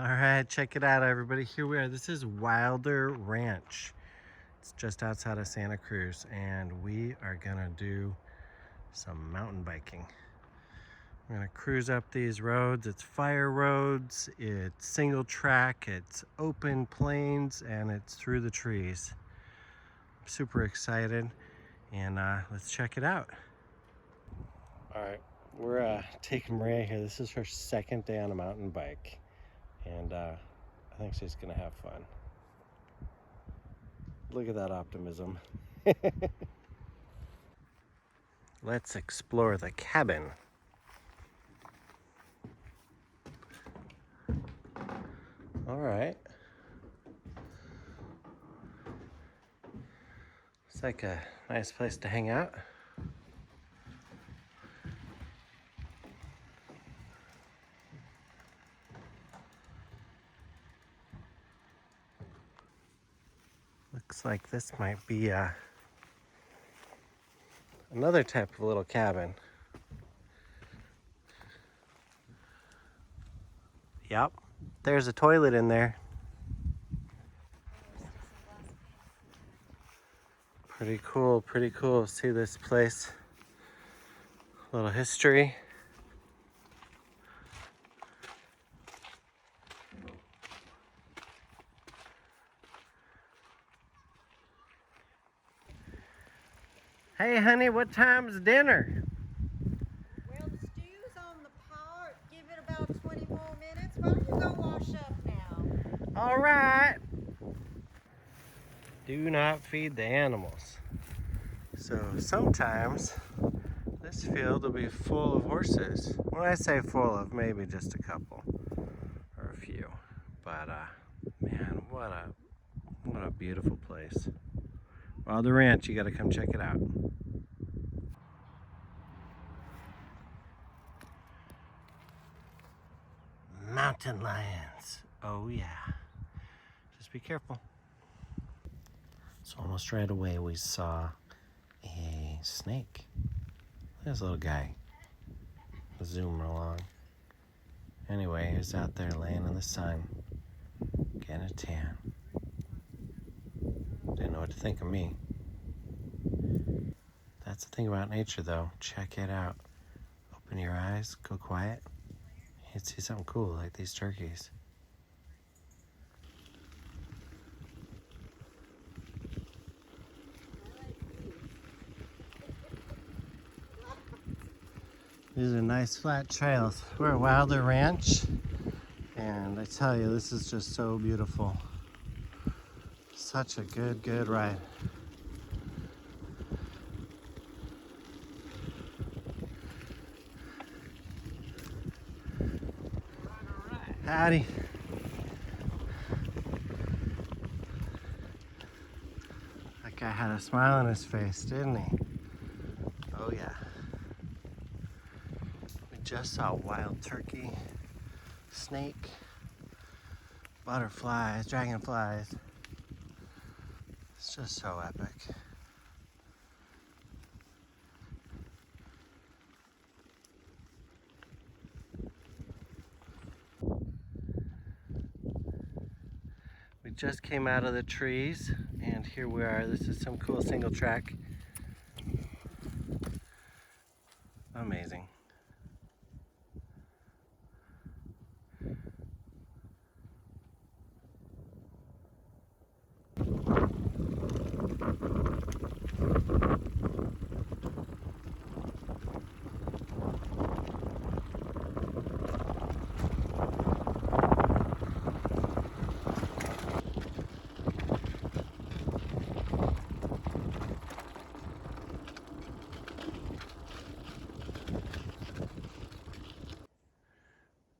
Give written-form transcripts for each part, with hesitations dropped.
All right, check it out, everybody. Here we are. This is Wilder Ranch. It's just outside of Santa Cruz, and we are gonna do some mountain biking. We're gonna cruise up these roads. It's fire roads, it's single track, it's open plains, and it's through the trees. I'm super excited, and let's check it out. All right, we're taking Maria here. This is her second day on a mountain bike, and I think she's gonna have fun. Look at that optimism. Let's explore the cabin. All right. It's like a nice place to hang out. Looks like this might be another type of little cabin. Yep, there's a toilet in there. Pretty cool, pretty cool. See this place? A little history. Hey honey, what time's dinner? Well, the stew's on the pot. Give it about 20 more minutes. Why don't you go wash up now? All right. Do not feed the animals. So sometimes this field will be full of horses. When I say full of, maybe just a couple or a few. But man, what a beautiful place. Wilder Ranch, you gotta come check it out. Mountain lions. Oh yeah. Just be careful. So almost right away we saw a snake. There's a little guy. Zoom along. Anyway, he's out there laying in the sun, getting a tan. Didn't know what to think of me. That's the thing about nature though. Check it out. Open your eyes, go quiet. You'd see something cool like these turkeys. These are nice flat trails. We're at Wilder Ranch, and I tell you, this is just so beautiful. Such a good ride. Howdy. That guy had a smile on his face, didn't he? Oh yeah. We just saw wild turkey, snake, butterflies, dragonflies. It's just so epic. We just came out of the trees, and here we are. This is some cool single track. Amazing.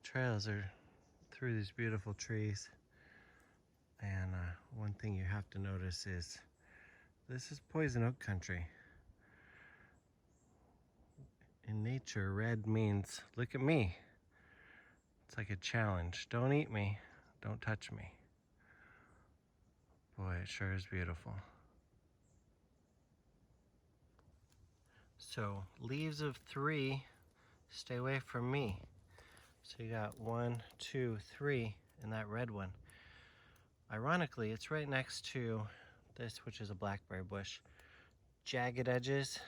Trails are through these beautiful trees, and one thing you have to notice is this is poison oak country. In nature, red means look at me. It's like a challenge. Don't eat me, don't touch me. Boy, it sure is beautiful. So leaves of 3, stay away from me. So you got 1, 2, 3, and that red one. Ironically, it's right next to this, which is a blackberry bush. Jagged edges,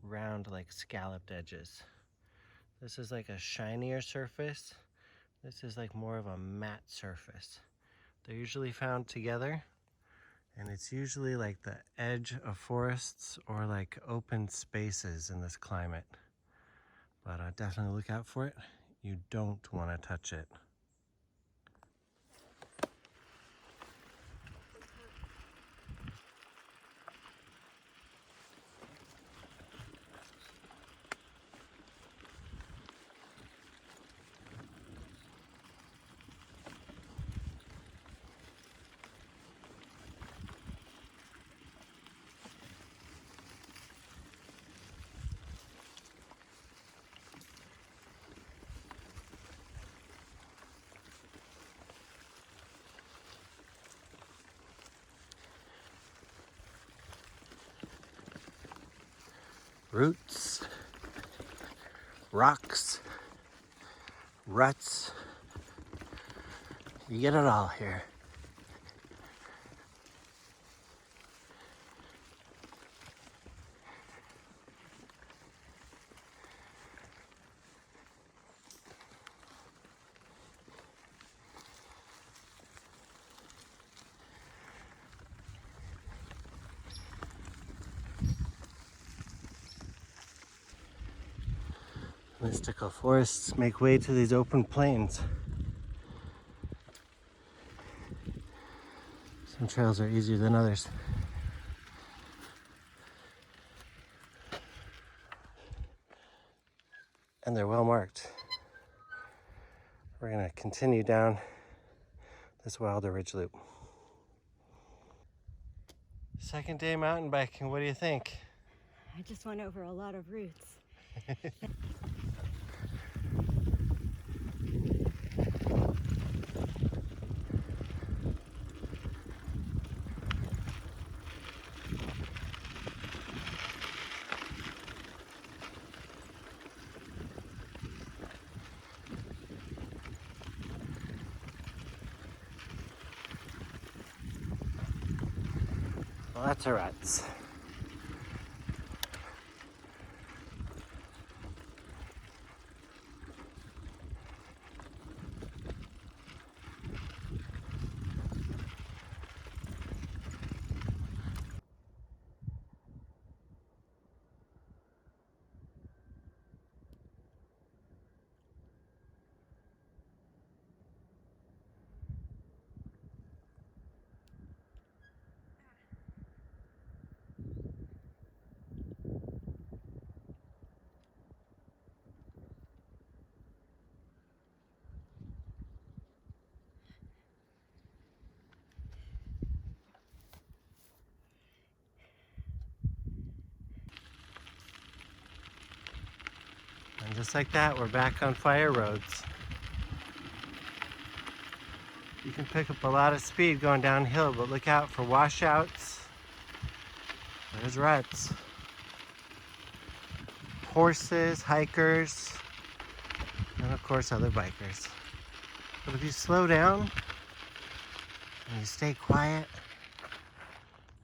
round like scalloped edges. This is like a shinier surface. This is like more of a matte surface. They're usually found together, and it's usually like the edge of forests or like open spaces in this climate. But definitely look out for it. You don't want to touch it. Roots, rocks, ruts, you get it all here. Mystical forests make way to these open plains. Some trails are easier than others. And they're well marked. We're gonna continue down this Wilder Ridge Loop. Second day mountain biking, what do you think? I just went over a lot of roots. Lots of ruts. And just like that, we're back on fire roads. You can pick up a lot of speed going downhill, but look out for washouts. There's ruts. Horses, hikers, and of course other bikers. But if you slow down and you stay quiet,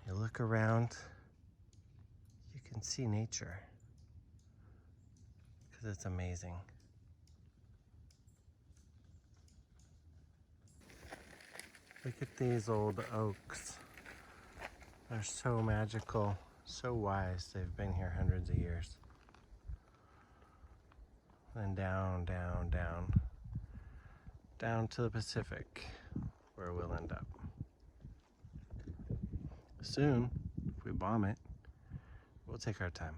you look around, you can see nature. Because it's amazing. Look at these old oaks. They're so magical, so wise. They've been here hundreds of years. And down, down, down, down to the Pacific, where we'll end up. Soon, if we bomb it, we'll take our time.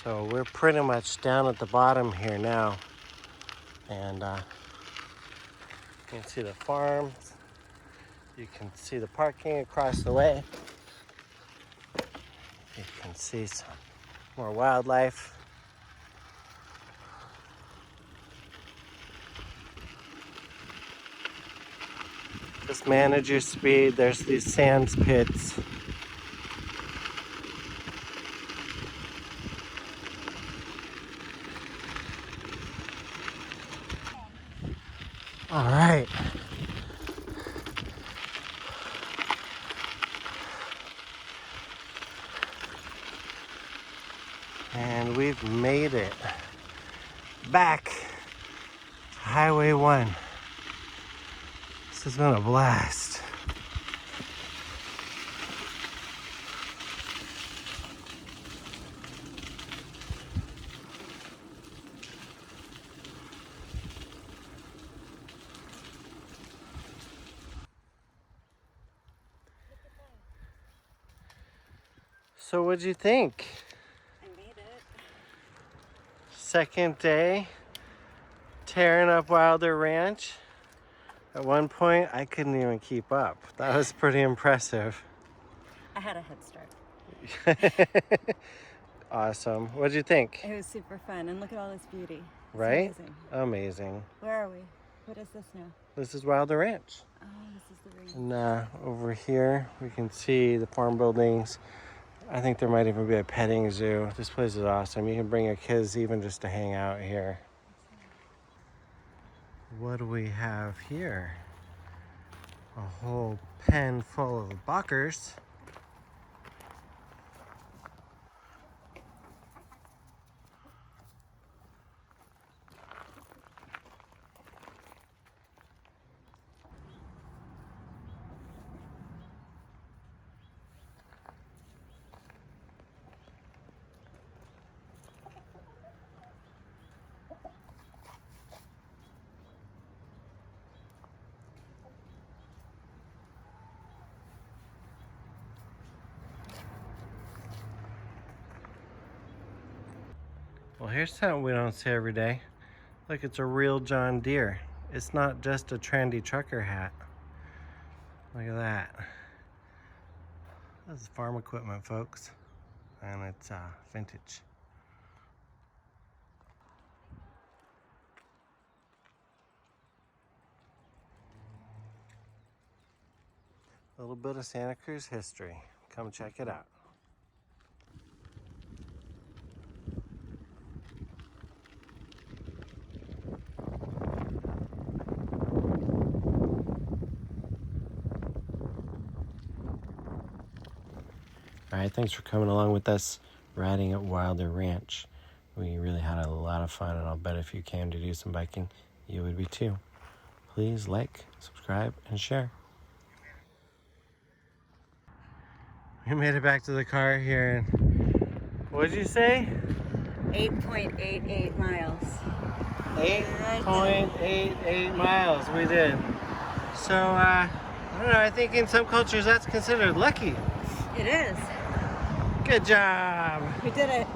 So we're pretty much down at the bottom here now. And you can see the farms. You can see the parking across the way. You can see some more wildlife. Just manage your speed. There's these sand pits. All right. And we've made it back to Highway 1. This has been a blast. So what'd you think? I made it. Second day, tearing up Wilder Ranch. At one point, I couldn't even keep up. That was pretty impressive. I had a head start. Awesome. What'd you think? It was super fun, and look at all this beauty. It's Right? amazing. Amazing. Where are we? What is this now? This is Wilder Ranch. Oh, this is the range. And over here, we can see the farm buildings. I think there might even be a petting zoo. This place is awesome. You can bring your kids even just to hang out here. What do we have here? A whole pen full of buckers. Well, here's something we don't see every day. Look, it's a real John Deere. It's not just a trendy trucker hat. Look at that. This is farm equipment, folks. And it's vintage. A little bit of Santa Cruz history. Come check it out. All right, thanks for coming along with us riding at Wilder Ranch. We really had a lot of fun, and I'll bet if you came to do some biking, you would be too. Please like, subscribe, and share. We made it back to the car here, and what did you say? 8.88 miles. 8.88 miles we did. So, I don't know, I think in some cultures that's considered lucky. It is. Good job. We did it.